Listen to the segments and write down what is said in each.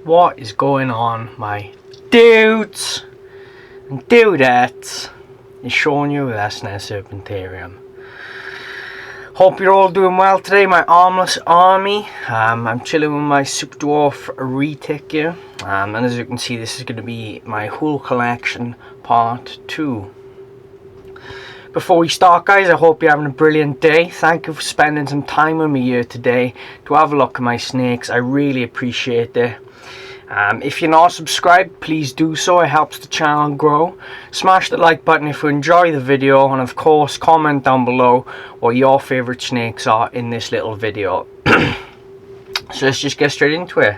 What is going on, my dudes and dudettes? It's showing you with SNES Serpentarium. Hope you're all doing well today, my armless army. I'm chilling with my Super Dwarf retic here. And as you can see, this is going to be my whole collection part 2. Before we start, guys, I hope you're having a brilliant day. Thank you for spending some time with me here today to have a look at my snakes. I really appreciate it. If you're not subscribed, please do so. It helps the channel grow. Smash the like button if you enjoy the video, and of course comment down below what your favorite snakes are in this little video. So let's just get straight into it.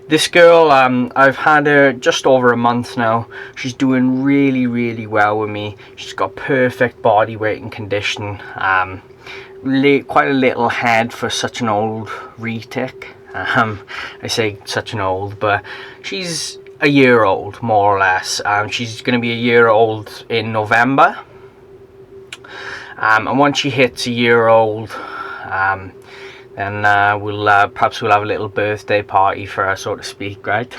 This girl, I've had her just over a month now. She's doing really well with me. She's got perfect body weight and condition. Quite a little head for such an old retic. I say such an old, but she's a year old, more or less. She's going to be a year old in November. And once she hits a year old, then perhaps we'll have a little birthday party for her, so to speak, right?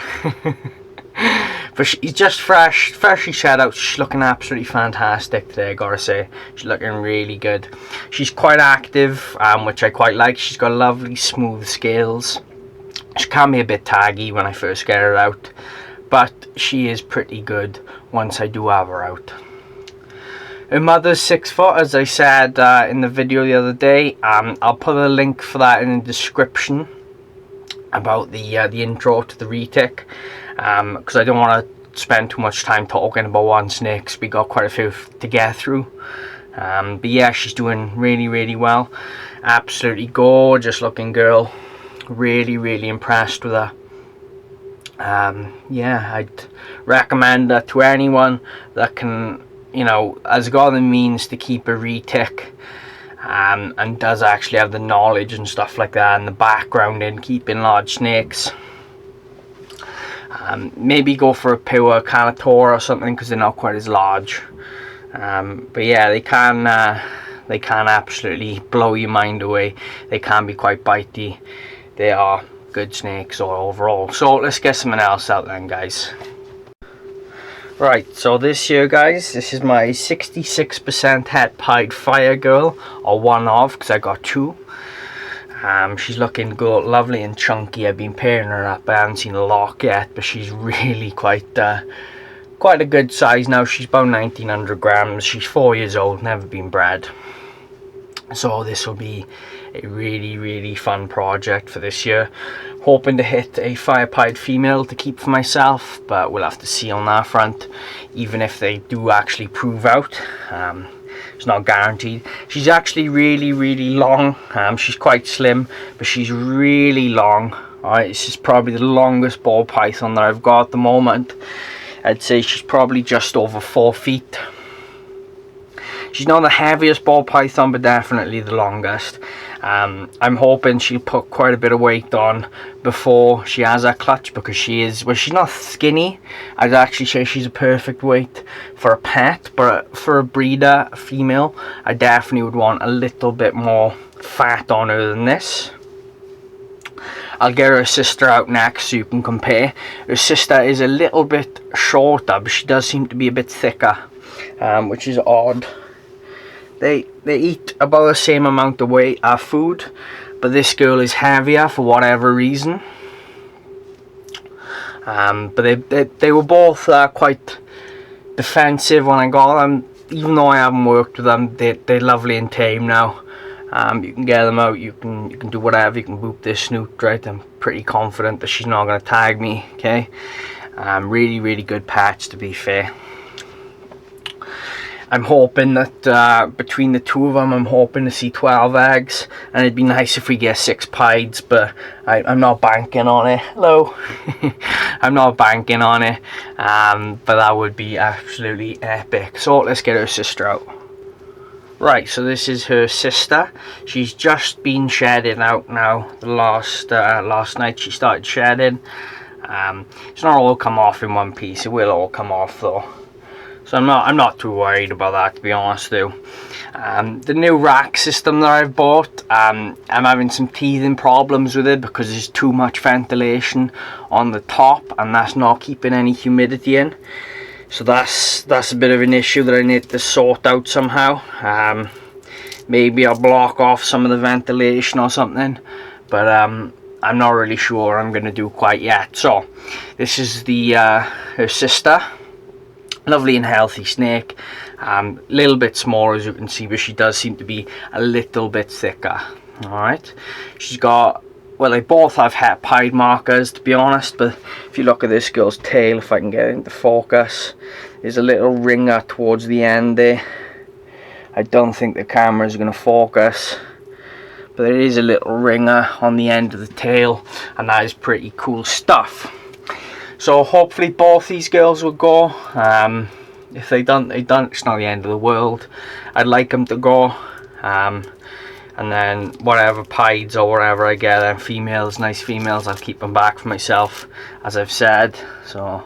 But she's just freshly shed out. She's looking absolutely fantastic today, gotta say. She's looking really good. She's quite active, which I quite like. She's got lovely smooth scales. She can be a bit taggy when I first get her out, but she is pretty good once I do have her out. Her mother's 6 foot, as I said in the video the other day. I'll put a link for that in the description about the intro to the retic, because I don't want to spend too much time talking about one snake, because we got quite a few to get through. But yeah, she's doing really well. Absolutely gorgeous looking girl. Really impressed with her. Yeah, I'd recommend that to anyone that can, you know, has got the means to keep a retic, and does actually have the knowledge and stuff like that, and the background in keeping large snakes. Maybe go for a pure Canator or something, because they're not quite as large. But yeah, they can absolutely blow your mind away. They can be quite bitey. They are good snakes overall. So let's get something else out then, guys. Right, so this here, guys, this is my 66% het pied fire girl, or one of, because I got 2. She's looking good, lovely and chunky. I've been pairing her up. I haven't seen a lock yet, but she's really quite a good size now. She's about 1900 grams. She's 4 years old, never been bred. So this will be a really fun project for this year. Hoping to hit a fire-pied female to keep for myself, but we'll have to see on that front, even if they do actually prove out. It's not guaranteed. She's actually really long. She's quite slim, but she's really long. Alright, this is probably the longest ball python that I've got at the moment. I'd say she's probably just over 4 feet. She's not the heaviest ball python, but definitely the longest. I'm hoping she'll put quite a bit of weight on before she has her clutch, because she is, well, she's not skinny. I'd actually say she's a perfect weight for a pet, but for a breeder, a female, I definitely would want a little bit more fat on her than this. I'll get her sister out next so you can compare. Her sister is a little bit shorter, but she does seem to be a bit thicker, which is odd. They eat about the same amount of weight of food, but this girl is heavier for whatever reason. But they were both quite defensive when I got them. Even though I haven't worked with them, they're lovely and tame now. You can get them out. You can do whatever. You can boop this snoot, right? I'm pretty confident that she's not going to tag me. Okay. Really good patch, to be fair. I'm hoping that between the two of them, I'm hoping to see 12 eggs, and it'd be nice if we get 6 pieds, but I'm not banking on it. Hello. I'm not banking on it, but that would be absolutely epic. So let's get her sister out. Right, so this is her sister. She's just been shedding out now. The last night she started shedding. It's not all come off in one piece. It will all come off though. So I'm not too worried about that, to be honest though. The new rack system that I've bought, I'm having some teething problems with it because there's too much ventilation on the top and that's not keeping any humidity in. So that's a bit of an issue that I need to sort out somehow. Maybe I'll block off some of the ventilation or something, but I'm not really sure what I'm going to do quite yet. So this is the her sister. Lovely and healthy snake, little bit smaller as you can see, but she does seem to be a little bit thicker. Alright, she's got, well, they both have het pied markers to be honest, but if you look at this girl's tail, if I can get it into focus, there's a little ringer towards the end there. I don't think the camera is going to focus, but there is a little ringer on the end of the tail, and that is pretty cool stuff. So hopefully both these girls will go. If they don't, they don't. It's not the end of the world. I'd like them to go. And then whatever pieds or whatever I get, and females, nice females, I'll keep them back for myself, as I've said. So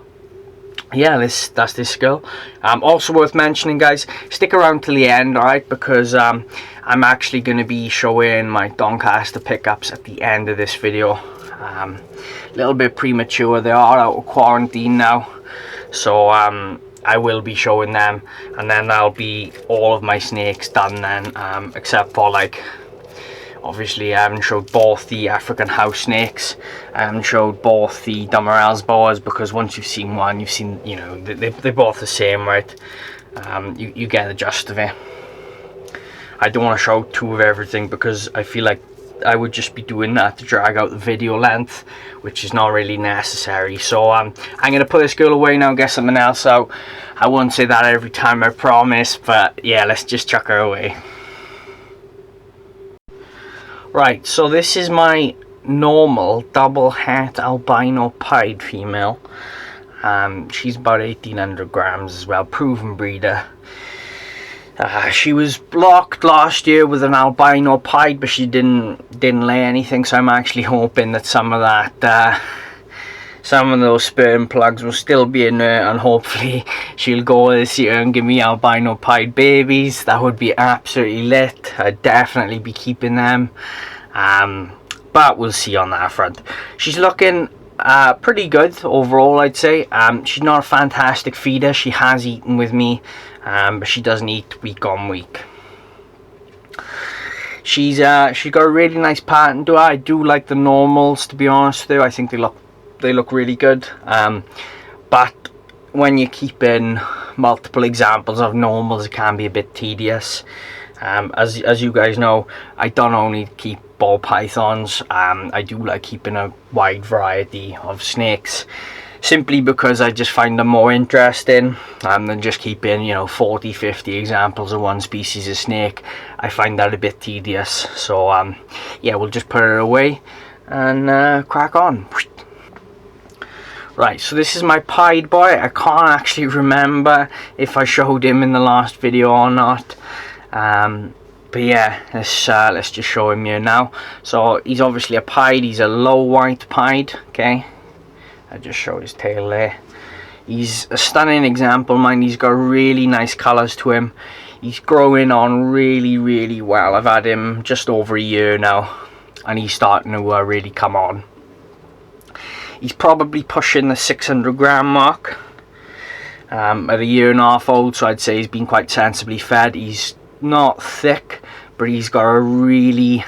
yeah, that's this girl. Also worth mentioning, guys, stick around till the end, alright, because I'm actually going to be showing my Doncaster pickups at the end of this video. A little bit premature, they are out of quarantine now, so I will be showing them, and then that'll be all of my snakes done then, except for, like, obviously I haven't showed both the African house snakes, I haven't showed both the Dumerals boas, because once you've seen one, you've seen, you know, they're both the same, right? You get the gist of it. I don't want to show two of everything because I feel like I would just be doing that to drag out the video length, which is not really necessary. So I'm going to put this girl away now and get something else out. I won't say that every time, I promise, but yeah, let's just chuck her away. Right, so this is my normal double het albino pied female. She's about 1800 grams as well, proven breeder. She was blocked last year with an albino pied, but she didn't lay anything, so I'm actually hoping that some of that some of those sperm plugs will still be in there, and hopefully she'll go this year and give me albino pied babies. That would be absolutely lit. I'd definitely be keeping them, but we'll see on that front. She's looking pretty good overall, I'd say. She's not a fantastic feeder. She has eaten with me, but she doesn't eat week on week. She's got a really nice pattern to her. I do like the normals, to be honest with you. I think they look really good. But when you keep in multiple examples of normals, it can be a bit tedious. As you guys know, I don't only keep ball pythons. I do like keeping a wide variety of snakes, simply because I just find them more interesting than just keeping, you know, 40-50 examples of one species of snake. I find that a bit tedious. So yeah, we'll just put her away and crack on. Right, so this is my pied boy. I can't actually remember if I showed him in the last video or not. But yeah, let's just show him here now. So he's obviously a pied. He's a low white pied. Okay, I just show his tail there. He's a stunning example, mind. He's got really nice colours to him. He's growing on really well. I've had him just over a year now, and he's starting to really come on. He's probably pushing the 600 gram mark at a year and a half old, so I'd say he's been quite sensibly fed. He's not thick, but he's got a really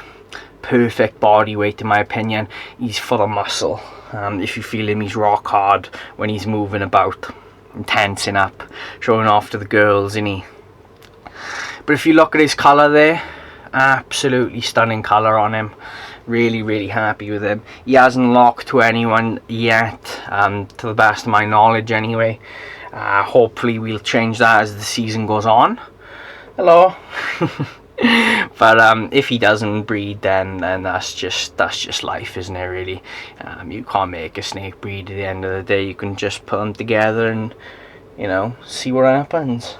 perfect body weight in my opinion. He's full of muscle. If you feel him, he's rock hard when he's moving about and tensing up, showing off to the girls, isn't he? But if you look at his colour there, absolutely stunning colour on him. Really happy with him. He hasn't locked to anyone yet, to the best of my knowledge anyway. Hopefully we'll change that as the season goes on. Hello. But if he doesn't breed, then that's just life, isn't it, really? You can't make a snake breed at the end of the day. You can just put them together and, you know, see what happens.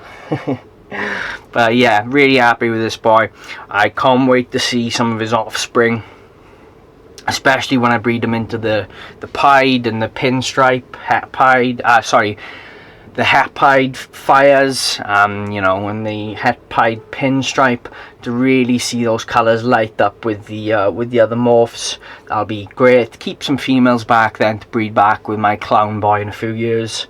But yeah, really happy with this boy. I can't wait to see some of his offspring, especially when I breed them into the pied and the pinstripe pied, the hepide fires, you know, when the hepide pinstripe, to really see those colours light up with the other morphs. That'll be great. Keep some females back then to breed back with my clown boy in a few years,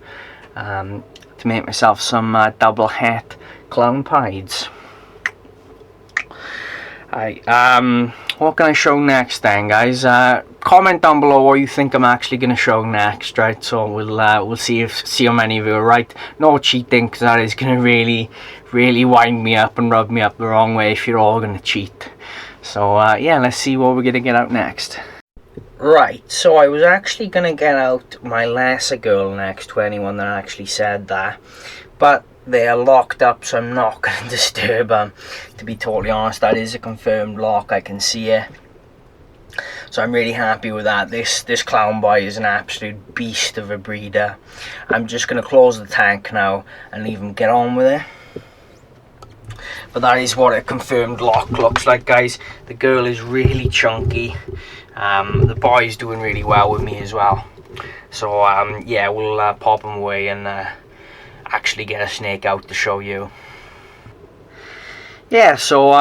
to make myself some double het clown pieds. What can I show next then, guys? Comment down below what you think I'm actually going to show next, right? So we'll see how many of you are right. No cheating, because that is going to really wind me up and rub me up the wrong way if you're all going to cheat. So yeah, let's see what we're going to get out next. Right, so I was actually going to get out my lesser girl next to anyone that actually said that, but they are locked up, so I'm not going to disturb them. To be totally honest, that is a confirmed lock. I can see it, so I'm really happy with that. This clown boy is an absolute beast of a breeder. I'm just going to close the tank now and leave him get on with it. But that is what a confirmed lock looks like, guys. The girl is really chunky. The boy is doing really well with me as well. So yeah, we'll pop him away and actually get a snake out to show you. Yeah, so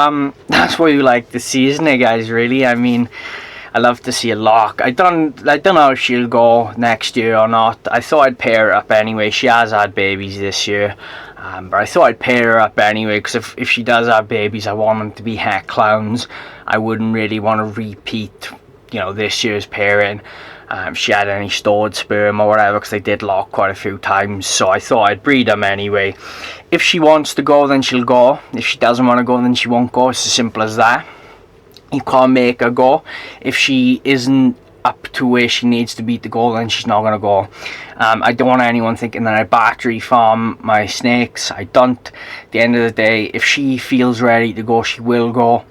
that's what you like to see, isn't it, guys? Really, I mean, I love to see a lock. I don't know if she'll go next year or not. I thought I'd pair her up anyway. She has had babies this year, but I thought I'd pair her up anyway, because if she does have babies, I want them to be het clowns. I wouldn't really want to repeat, you know, this year's pairing. If she had any stored sperm or whatever, because they did lock quite a few times, so I thought I'd breed them anyway. If she wants to go, then she'll go. If she doesn't want to go, then she won't go. It's as simple as that. You can't make her go. If she isn't up to where she needs to be to go, then she's not going to go. I don't want anyone thinking that I battery farm my snakes. I don't. At the end of the day, if she feels ready to go, she will go.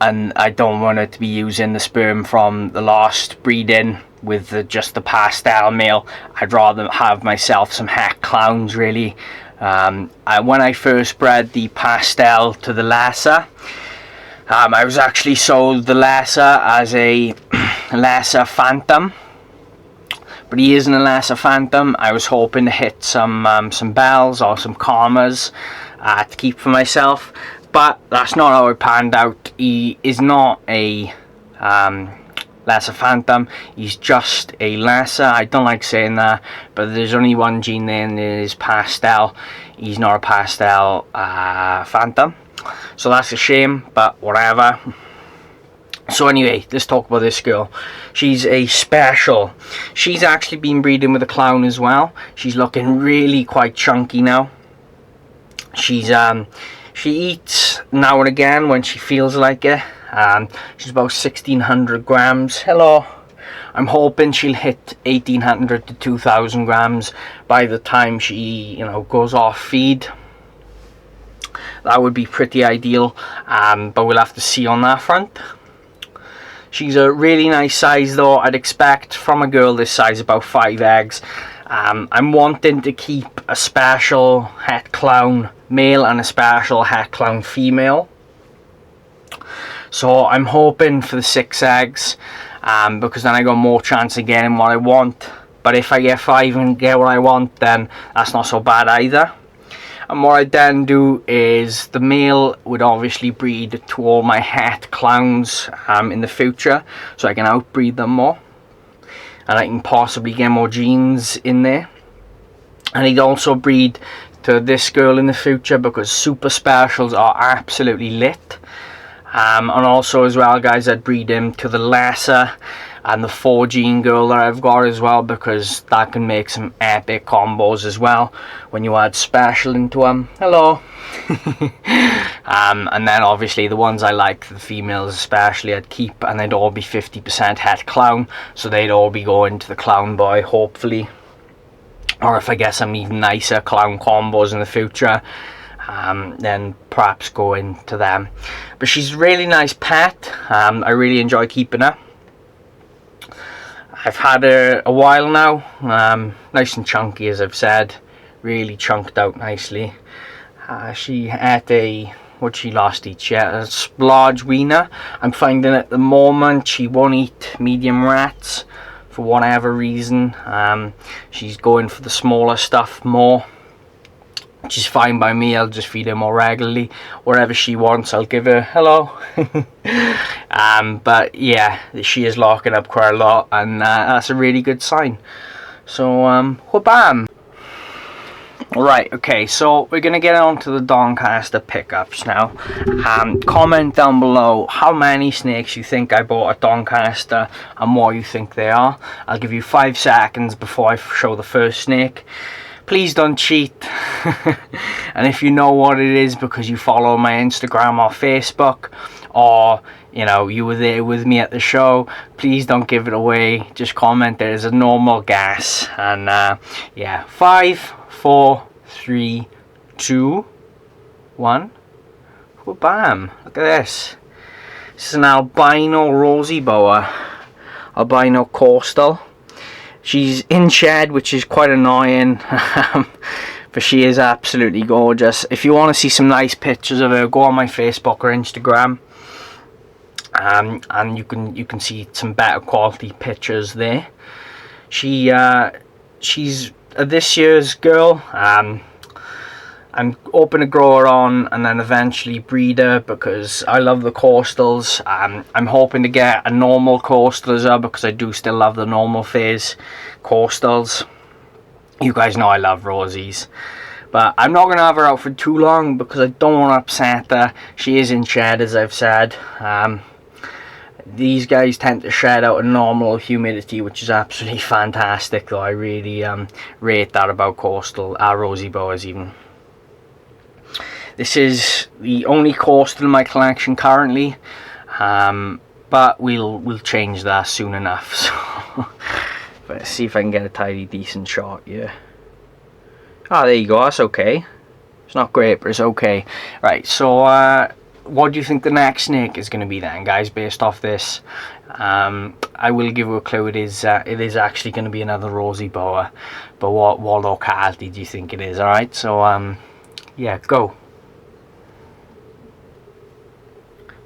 And I don't want her to be using the sperm from the last breeding with just the pastel male. I'd rather have myself some het clowns, really. When I first bred the pastel to the lesser, I was actually sold the lesser as a lesser phantom, but he isn't a lesser phantom. I was hoping to hit some bells or some karmas to keep for myself. But that's not how it panned out. He is not a lesser phantom. He's just a lesser. I don't like saying that, but there's only one gene there, and it is pastel. He's not a pastel phantom. So that's a shame, but whatever. So anyway, let's talk about this girl. She's a special. She's actually been breeding with a clown as well. She's looking really quite chunky now. She eats now and again when she feels like it. She's about 1,600 grams. Hello. I'm hoping she'll hit 1,800 to 2,000 grams by the time she, you know, goes off feed. That would be pretty ideal, but we'll have to see on that front. She's a really nice size though. I'd expect from a girl this size about 5 eggs. I'm wanting to keep a special het clown male and a special het clown female, so I'm hoping for the 6 eggs, because then I got more chance of getting what I want. But if I get 5 and get what I want, then that's not so bad either. And what I then do is the male would obviously breed to all my het clowns in the future, so I can outbreed them more, and I can possibly get more genes in there. And he'd also breed to this girl in the future, because super specials are absolutely lit. And also as well, guys, I'd breed him to the lesser and the 4 gene girl that I've got as well, because that can make some epic combos as well when you add special into them. Hello. And then obviously the ones I like, the females especially, I'd keep, and they'd all be 50% het clown, so they'd all be going to the clown boy, hopefully. Or if I get some even nicer clown combos in the future, then perhaps go into them. But she's a really nice pet. I really enjoy keeping her. I've had her a while now. Nice and chunky, as I've said. Really chunked out nicely. She had a... what she last eat? She had a large wiener. I'm finding at the moment she won't eat medium rats for whatever reason. She's going for the smaller stuff more, which is fine by me. I'll just feed her more regularly. Whatever she wants, I'll give her. Hello. But yeah, she is locking up quite a lot, and that's a really good sign. So wha-bam. Right, okay, so we're going to get on to the Doncaster pickups now. Comment down below how many snakes you think I bought at Doncaster and what you think they are. I'll give you 5 seconds before I show the first snake. Please don't cheat. And if you know what it is because you follow my Instagram or Facebook, or you know you were there with me at the show, please don't give it away. Just comment there is a normal guess. And yeah, 5, 4, 3, 2, 1. Oh, bam, look at this. This is an albino rosy boa, albino coastal. She's in shed, which is quite annoying. But she is absolutely gorgeous. If you want to see some nice pictures of her, go on my Facebook or Instagram, and you can see some better quality pictures there. She's this year's girl. I'm hoping to grow her on and then eventually breed her because I love the coastals. I'm hoping to get a normal coastal as well because I do still love the normal phase coastals. You guys know I love rosies. But I'm not going to have her out for too long because I don't want to upset her. She is in shed, as I've said. These guys tend to shed out in normal humidity, which is absolutely fantastic, though. I really rate that about coastal, rosy boas even. This is the only coastal in my collection currently, but we'll change that soon enough. So let's see if I can get a tidy decent shot. Yeah. Ah, there you go. That's okay. It's not great, but it's okay. Right. So what do you think the next snake is going to be then, guys? Based off this, I will give you a clue. It is actually going to be another rosy boa. But what locality do you think it is? All right. So yeah, go.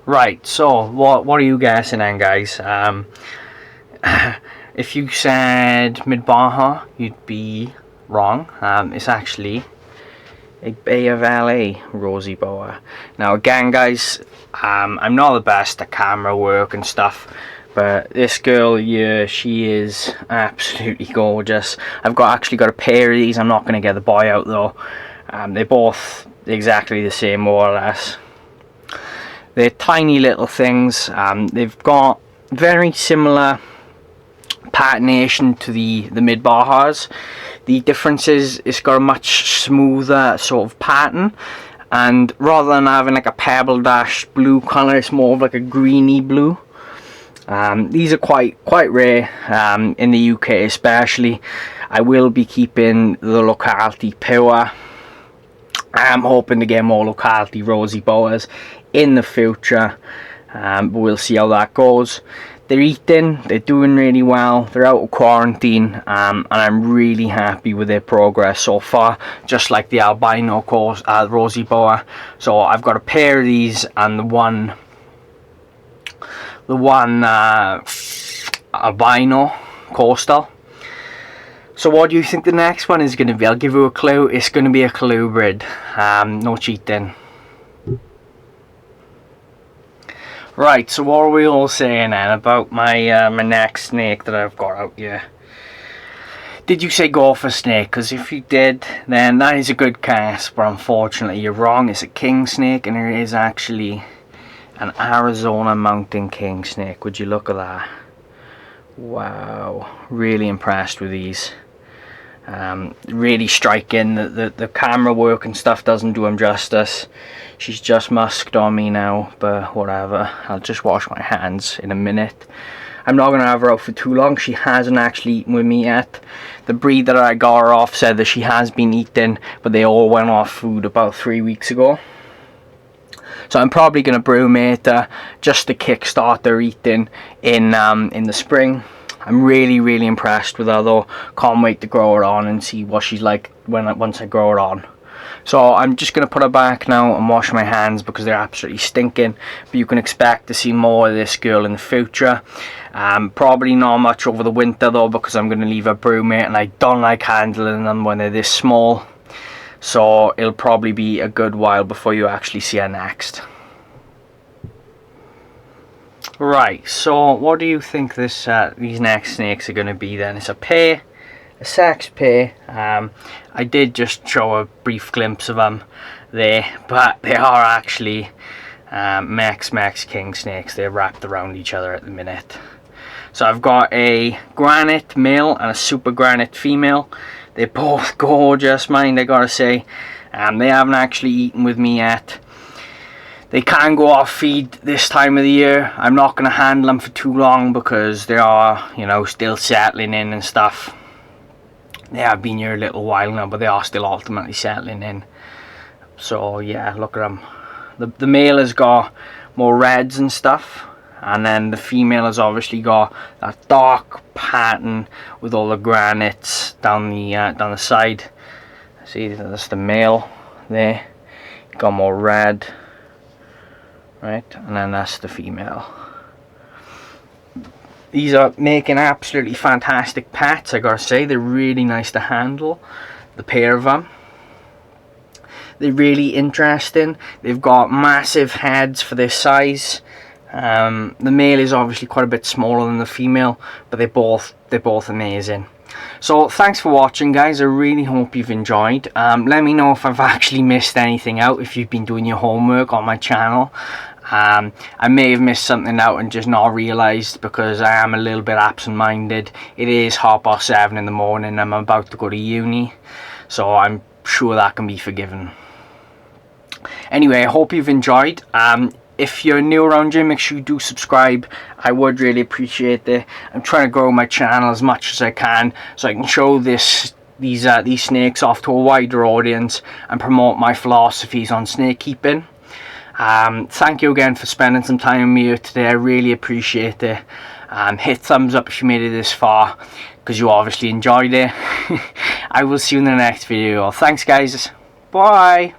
Right, so what are you guessing then, guys? If you said Mid-Baja, you'd be wrong. It's actually a Bay of LA rosy boa. Now again, guys, I'm not the best at camera work and stuff, but this girl here, she is absolutely gorgeous. I've actually got a pair of these. I'm not going to get the boy out though. They're both exactly the same, more or less. They're tiny little things. They've got very similar patternation to the Mid-Bajas. The difference is it's got a much smoother sort of pattern, and rather than having like a pebble dash blue colour, it's more of like a greeny blue. These are quite rare in the UK especially. I will be keeping the locality pure. I'm hoping to get more locality rosy boas in the future, but we'll see how that goes. They're eating, they're doing really well, they're out of quarantine, and I'm really happy with their progress so far, just like the albino rosy boa. So I've got a pair of these and the one albino coastal. So what do you think the next one is going to be? I'll give you a clue. It's going to be a colubrid. No cheating. Right, so what are we all saying then about my my next snake that I've got out here? Did you say gopher snake? Because if you did, then that is a good guess, but unfortunately you're wrong. It's a kingsnake, and it is actually an Arizona mountain kingsnake. Would you look at that? Wow, really impressed with these. Really striking. The camera work and stuff doesn't do him justice. She's just musked on me now, but whatever. I'll just wash my hands in a minute. I'm not going to have her out for too long. She hasn't actually eaten with me yet. The breed that I got her off said that she has been eating, but they all went off food about 3 weeks ago. So I'm probably going to brumate her just to kickstart their eating in the spring. I'm really impressed with her though. Can't wait to grow her on and see what she's like once I grow her on. So I'm just going to put her back now and wash my hands because they're absolutely stinking. But you can expect to see more of this girl in the future. Probably not much over the winter though, because I'm going to leave her broommate, and I don't like handling them when they're this small. So it'll probably be a good while before you actually see her next. Right, so what do you think these next snakes are going to be then? It's a pair, a sex pair. I did just show a brief glimpse of them there, but they are actually Mex Kingsnakes. They're wrapped around each other at the minute. So I've got a granite male and a super granite female. They're both gorgeous, mind I gotta say. They haven't actually eaten with me yet. They can go off feed this time of the year. I'm not going to handle them for too long because they are, you know, still settling in and stuff. They have been here a little while now, but they are still ultimately settling in. So yeah, look at them. The male has got more reds and stuff, and then the female has obviously got that dark pattern with all the granites down the side. See, that's the male there. Got more red. Right, and then that's the female. These are making absolutely fantastic pets, I gotta say. They're really nice to handle, the pair of them. They're really interesting. They've got massive heads for their size. The male is obviously quite a bit smaller than the female, but they're both amazing. So thanks for watching, guys. I really hope you've enjoyed. Let me know if I've actually missed anything out, if you've been doing your homework on my channel. I may have missed something out and just not realised, because I am a little bit absent-minded. It is 7:30 in the morning. I'm about to go to uni, so I'm sure that can be forgiven. Anyway, I hope you've enjoyed. If you're new around here, make sure you do subscribe. I would really appreciate it. I'm trying to grow my channel as much as I can, so I can show these snakes off to a wider audience and promote my philosophies on snake keeping. Thank you again for spending some time with me here today. I really appreciate it. Hit thumbs up if you made it this far, because you obviously enjoyed it. I will see you in the next video. Thanks, guys. Bye.